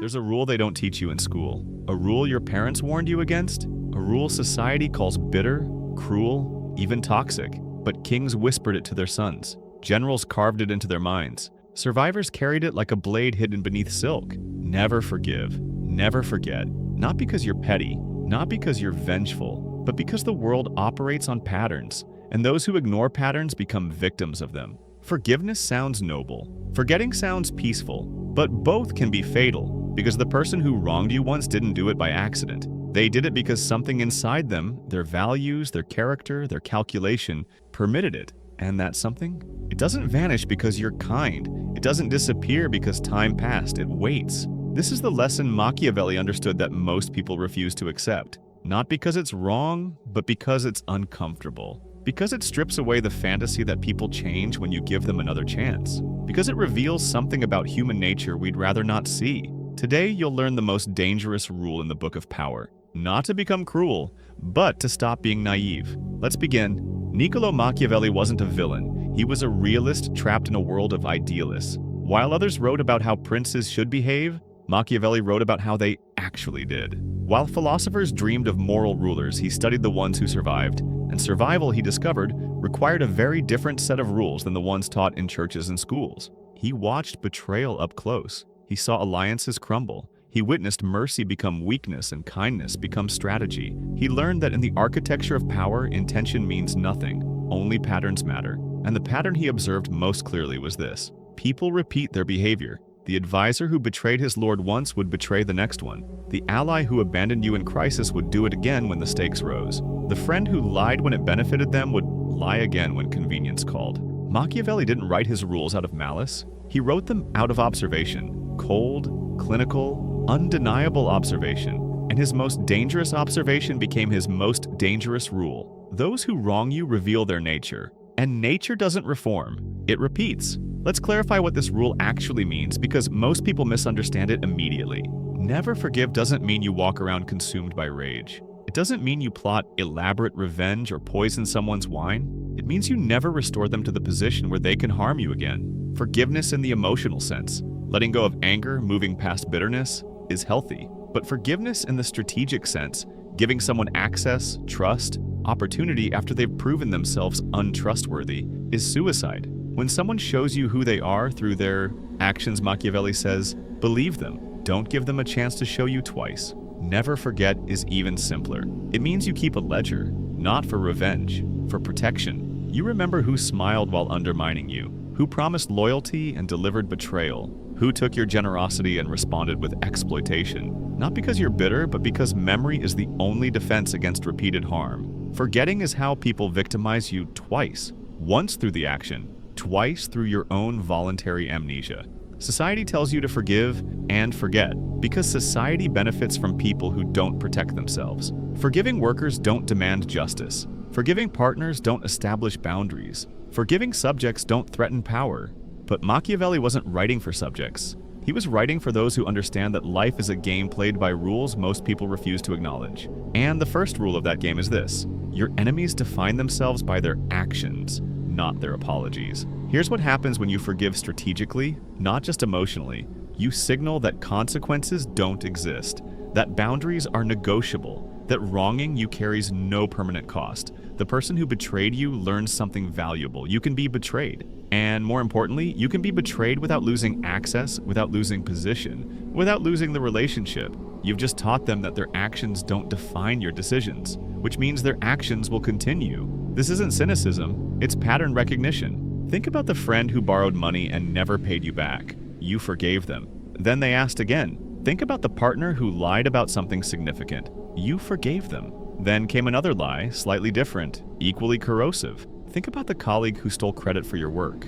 There's a rule they don't teach you in school, a rule your parents warned you against, a rule society calls bitter, cruel, even toxic, but kings whispered it to their sons. Generals carved it into their minds. Survivors carried it like a blade hidden beneath silk. Never forgive, never forget, not because you're petty, not because you're vengeful, but because the world operates on patterns, and those who ignore patterns become victims of them. Forgiveness sounds noble. Forgetting sounds peaceful, but both can be fatal, because the person who wronged you once didn't do it by accident. They did it because something inside them, their values, their character, their calculation, permitted it. And that something? It doesn't vanish because you're kind. It doesn't disappear because time passed. It waits. This is the lesson Machiavelli understood that most people refuse to accept. Not because it's wrong, but because it's uncomfortable. Because it strips away the fantasy that people change when you give them another chance. Because it reveals something about human nature we'd rather not see. Today, you'll learn the most dangerous rule in the Book of Power. Not to become cruel, but to stop being naive. Let's begin. Niccolo Machiavelli wasn't a villain. He was a realist trapped in a world of idealists. While others wrote about how princes should behave, Machiavelli wrote about how they actually did. While philosophers dreamed of moral rulers, he studied the ones who survived. And survival, he discovered, required a very different set of rules than the ones taught in churches and schools. He watched betrayal up close. He saw alliances crumble. He witnessed mercy become weakness and kindness become strategy. He learned that in the architecture of power, intention means nothing. Only patterns matter. And the pattern he observed most clearly was this. People repeat their behavior. The advisor who betrayed his lord once would betray the next one. The ally who abandoned you in crisis would do it again when the stakes rose. The friend who lied when it benefited them would lie again when convenience called. Machiavelli didn't write his rules out of malice. He wrote them out of observation. Cold, clinical, undeniable observation. And his most dangerous observation became his most dangerous rule. Those who wrong you reveal their nature. And nature doesn't reform. It repeats. Let's clarify what this rule actually means because most people misunderstand it immediately. Never forgive doesn't mean you walk around consumed by rage. It doesn't mean you plot elaborate revenge or poison someone's wine. It means you never restore them to the position where they can harm you again. Forgiveness in the emotional sense, letting go of anger, moving past bitterness, is healthy. But forgiveness in the strategic sense, giving someone access, trust, opportunity after they've proven themselves untrustworthy, is suicide. When someone shows you who they are through their actions, Machiavelli says, believe them. Don't give them a chance to show you twice. Never forget is even simpler. It means you keep a ledger, not for revenge, for protection. You remember who smiled while undermining you, who promised loyalty and delivered betrayal, who took your generosity and responded with exploitation. Not because you're bitter, but because memory is the only defense against repeated harm. Forgetting is how people victimize you twice. Once through the action, twice through your own voluntary amnesia. Society tells you to forgive and forget because society benefits from people who don't protect themselves. Forgiving workers don't demand justice. Forgiving partners don't establish boundaries. Forgiving subjects don't threaten power. But Machiavelli wasn't writing for subjects. He was writing for those who understand that life is a game played by rules most people refuse to acknowledge. And the first rule of that game is this: your enemies define themselves by their actions, not their apologies. Here's what happens when you forgive strategically, not just emotionally. You signal that consequences don't exist, that boundaries are negotiable, that wronging you carries no permanent cost. The person who betrayed you learns something valuable. You can be betrayed. And more importantly, you can be betrayed without losing access, without losing position, without losing the relationship. You've just taught them that their actions don't define your decisions, which means their actions will continue. This isn't cynicism, it's pattern recognition. Think about the friend who borrowed money and never paid you back. You forgave them. Then they asked again. Think about the partner who lied about something significant. You forgave them. Then came another lie, slightly different, equally corrosive. Think about the colleague who stole credit for your work.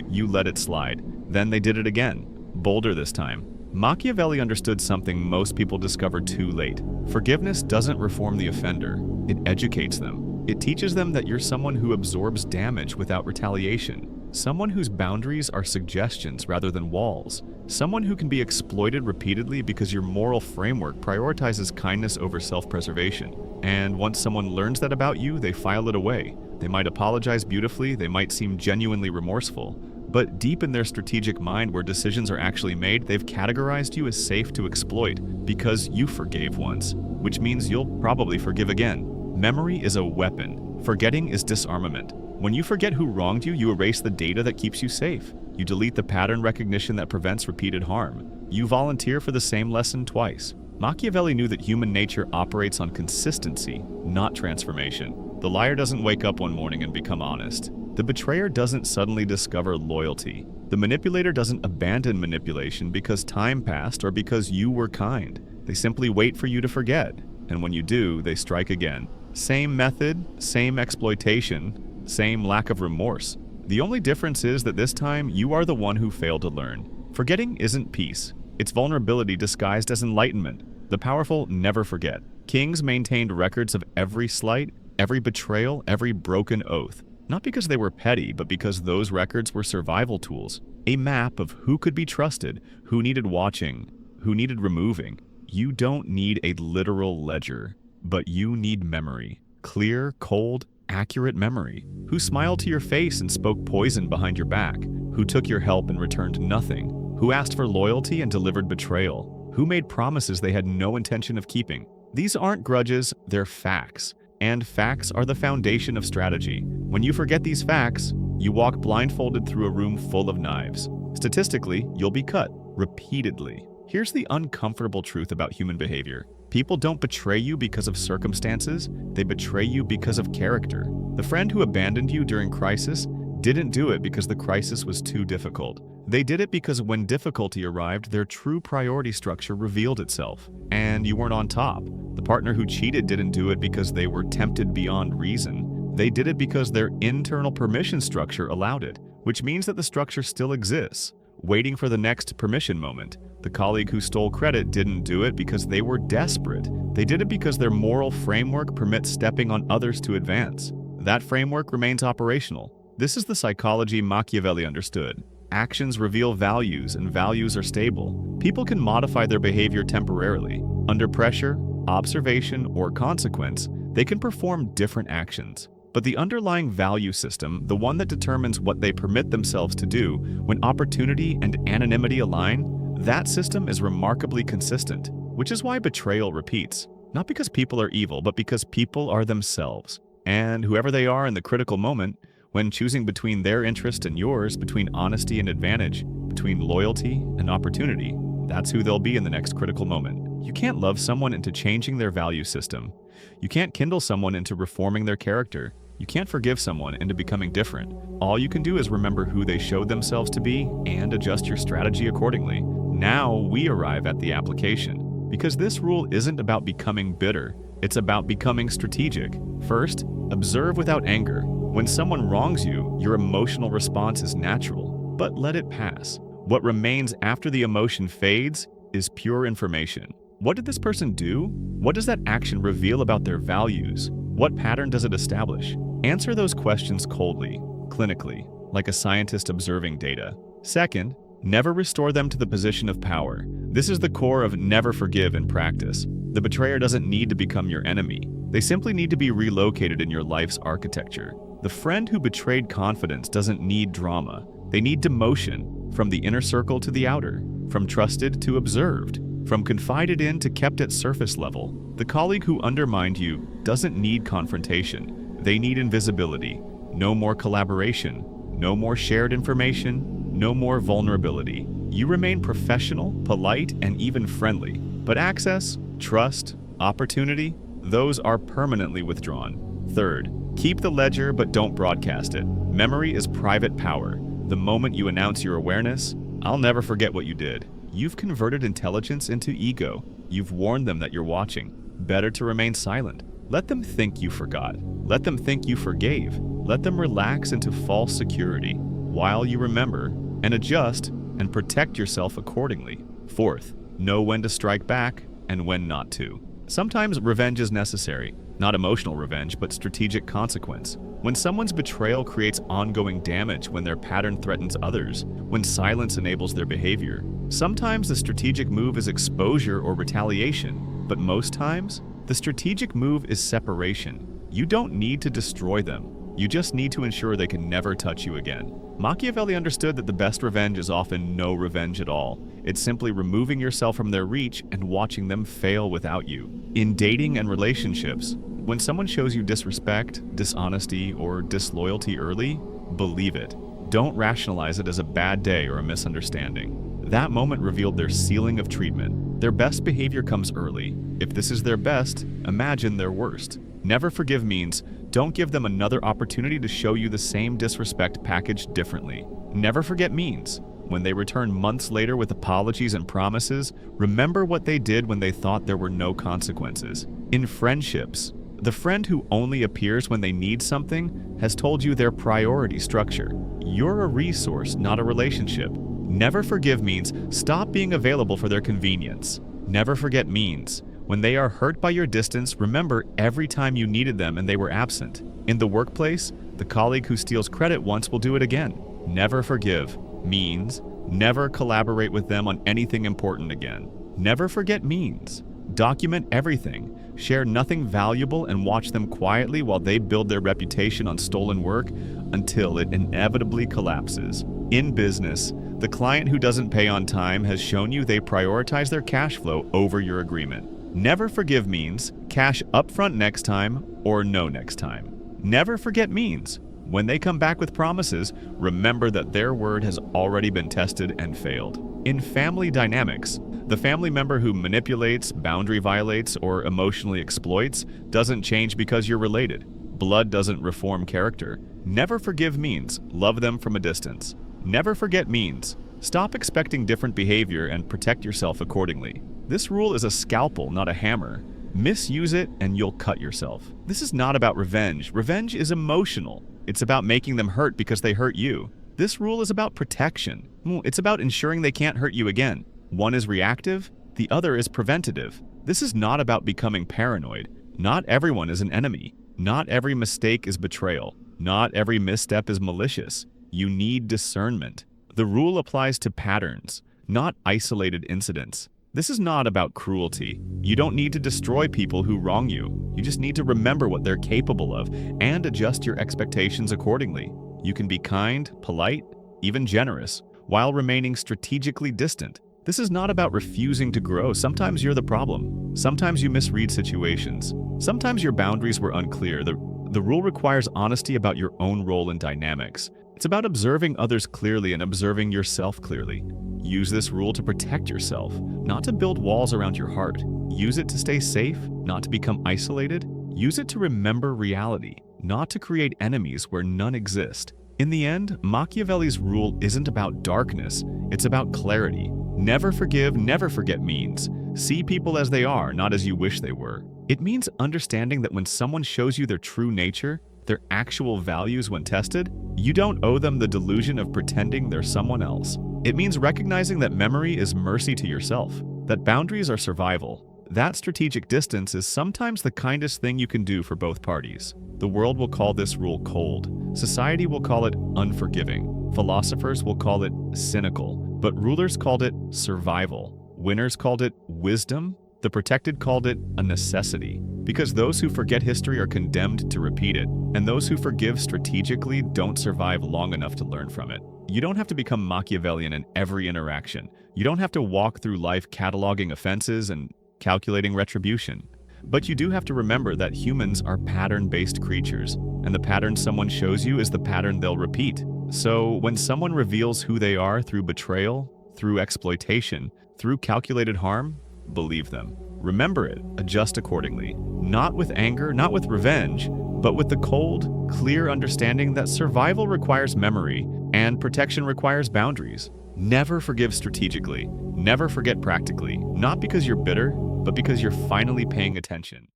You let it slide. Then they did it again, bolder this time. Machiavelli understood something most people discover too late. Forgiveness doesn't reform the offender. It educates them. It teaches them that you're someone who absorbs damage without retaliation. Someone whose boundaries are suggestions rather than walls. Someone who can be exploited repeatedly because your moral framework prioritizes kindness over self-preservation. And once someone learns that about you, they file it away. They might apologize beautifully, they might seem genuinely remorseful, But deep in their strategic mind where decisions are actually made, they've categorized you as safe to exploit because you forgave once, which means you'll probably forgive again. Memory is a weapon. Forgetting is disarmament. When you forget who wronged you, you erase the data that keeps you safe. You delete the pattern recognition that prevents repeated harm. You volunteer for the same lesson twice. Machiavelli knew that human nature operates on consistency, not transformation. The liar doesn't wake up one morning and become honest. The betrayer doesn't suddenly discover loyalty. The manipulator doesn't abandon manipulation because time passed or because you were kind. They simply wait for you to forget, and when you do, they strike again. Same method, same exploitation, same lack of remorse. The only difference is that this time, you are the one who failed to learn. Forgetting isn't peace. It's vulnerability disguised as enlightenment. The powerful never forget. Kings maintained records of every slight, every betrayal, every broken oath. Not because they were petty, but because those records were survival tools. A map of who could be trusted, who needed watching, who needed removing. You don't need a literal ledger, but you need memory. Clear, cold, accurate memory. Who smiled to your face and spoke poison behind your back. Who took your help and returned nothing. Who asked for loyalty and delivered betrayal. Who made promises they had no intention of keeping. These aren't grudges, they're facts. And facts are the foundation of strategy. When you forget these facts, you walk blindfolded through a room full of knives. Statistically, you'll be cut, repeatedly. Here's the uncomfortable truth about human behavior. People don't betray you because of circumstances, they betray you because of character. The friend who abandoned you during crisis didn't do it because the crisis was too difficult. They did it because when difficulty arrived, their true priority structure revealed itself, and you weren't on top. The partner who cheated didn't do it because they were tempted beyond reason. They did it because their internal permission structure allowed it, which means that the structure still exists, waiting for the next permission moment. The colleague who stole credit didn't do it because they were desperate. They did it because their moral framework permits stepping on others to advance. That framework remains operational. This is the psychology Machiavelli understood. Actions reveal values, and values are stable. People can modify their behavior temporarily. Under pressure, observation, or consequence, they can perform different actions. But the underlying value system, the one that determines what they permit themselves to do when opportunity and anonymity align, that system is remarkably consistent, which is why betrayal repeats. Not because people are evil, but because people are themselves. And whoever they are in the critical moment, when choosing between their interest and yours, between honesty and advantage, between loyalty and opportunity, that's who they'll be in the next critical moment. You can't love someone into changing their value system. You can't kindle someone into reforming their character. You can't forgive someone into becoming different. All you can do is remember who they showed themselves to be and adjust your strategy accordingly. Now we arrive at the application. Because this rule isn't about becoming bitter, it's about becoming strategic. First, observe without anger. When someone wrongs you, your emotional response is natural, but let it pass. What remains after the emotion fades is pure information. What did this person do? What does that action reveal about their values? What pattern does it establish? Answer those questions coldly, clinically, like a scientist observing data. Second, never restore them to the position of power. This is the core of never forgive in practice. The betrayer doesn't need to become your enemy. They simply need to be relocated in your life's architecture. The friend who betrayed confidence doesn't need drama. They need demotion, from the inner circle to the outer, from trusted to observed, from confided in to kept at surface level. The colleague who undermined you doesn't need confrontation. They need invisibility. No more collaboration. No more shared information. No more vulnerability. You remain professional, polite, and even friendly. But access, trust, opportunity, those are permanently withdrawn. Third, keep the ledger but don't broadcast it. Memory is private power. The moment you announce your awareness, I'll never forget what you did. You've converted intelligence into ego. You've warned them that you're watching. Better to remain silent. Let them think you forgot. Let them think you forgave. Let them relax into false security while you remember and adjust and protect yourself accordingly. Fourth, know when to strike back and when not to. Sometimes revenge is necessary. Not emotional revenge, but strategic consequence. When someone's betrayal creates ongoing damage, when their pattern threatens others, when silence enables their behavior. Sometimes the strategic move is exposure or retaliation, but most times, the strategic move is separation. You don't need to destroy them. You just need to ensure they can never touch you again. Machiavelli understood that the best revenge is often no revenge at all. It's simply removing yourself from their reach and watching them fail without you. In dating and relationships, when someone shows you disrespect, dishonesty, or disloyalty early, believe it. Don't rationalize it as a bad day or a misunderstanding. That moment revealed their ceiling of treatment. Their best behavior comes early. If this is their best, imagine their worst. Never forgive means don't give them another opportunity to show you the same disrespect packaged differently. Never forget means when they return months later with apologies and promises, remember what they did when they thought there were no consequences. In friendships, the friend who only appears when they need something has told you their priority structure. You're a resource, not a relationship. Never forgive means stop being available for their convenience. Never forget means when they are hurt by your distance, remember every time you needed them and they were absent. In the workplace, the colleague who steals credit once will do it again. Never forgive means never collaborate with them on anything important again. Never forget means document everything. Share nothing valuable and watch them quietly while they build their reputation on stolen work until it inevitably collapses. In business, the client who doesn't pay on time has shown you they prioritize their cash flow over your agreement. Never forgive means cash upfront next time or no next time. Never forget means when they come back with promises, remember that their word has already been tested and failed. In family dynamics, the family member who manipulates, boundary violates, or emotionally exploits doesn't change because you're related. Blood doesn't reform character. Never forgive means love them from a distance. Never forget means stop expecting different behavior and protect yourself accordingly. This rule is a scalpel, not a hammer. Misuse it and you'll cut yourself. This is not about revenge. Revenge is emotional. It's about making them hurt because they hurt you. This rule is about protection. It's about ensuring they can't hurt you again. One is reactive, the other is preventative. This is not about becoming paranoid. Not everyone is an enemy. Not every mistake is betrayal. Not every misstep is malicious. You need discernment. The rule applies to patterns, not isolated incidents. This is not about cruelty. You don't need to destroy people who wrong you. You just need to remember what they're capable of and adjust your expectations accordingly. You can be kind, polite, even generous, while remaining strategically distant. This is not about refusing to grow. Sometimes you're the problem. Sometimes you misread situations. Sometimes your boundaries were unclear. The rule requires honesty about your own role in dynamics. It's about observing others clearly and observing yourself clearly. Use this rule to protect yourself, not to build walls around your heart. Use it to stay safe, not to become isolated. Use it to remember reality, not to create enemies where none exist. In the end, Machiavelli's rule isn't about darkness, it's about clarity. Never forgive, never forget means see people as they are, not as you wish they were. It means understanding that when someone shows you their true nature, their actual values when tested, you don't owe them the delusion of pretending they're someone else. It means recognizing that memory is mercy to yourself, that boundaries are survival. That strategic distance is sometimes the kindest thing you can do for both parties. The world will call this rule cold. Society will call it unforgiving. Philosophers will call it cynical. But rulers called it survival. Winners called it wisdom. The protected called it a necessity. Because those who forget history are condemned to repeat it, and those who forgive strategically don't survive long enough to learn from it. You don't have to become Machiavellian in every interaction. You don't have to walk through life cataloging offenses and calculating retribution. But you do have to remember that humans are pattern-based creatures, and the pattern someone shows you is the pattern they'll repeat. So when someone reveals who they are through betrayal, through exploitation, through calculated harm, believe them. Remember it, adjust accordingly. Not with anger, not with revenge, but with the cold, clear understanding that survival requires memory and protection requires boundaries. Never forgive strategically. Never forget practically. Not because you're bitter, but because you're finally paying attention.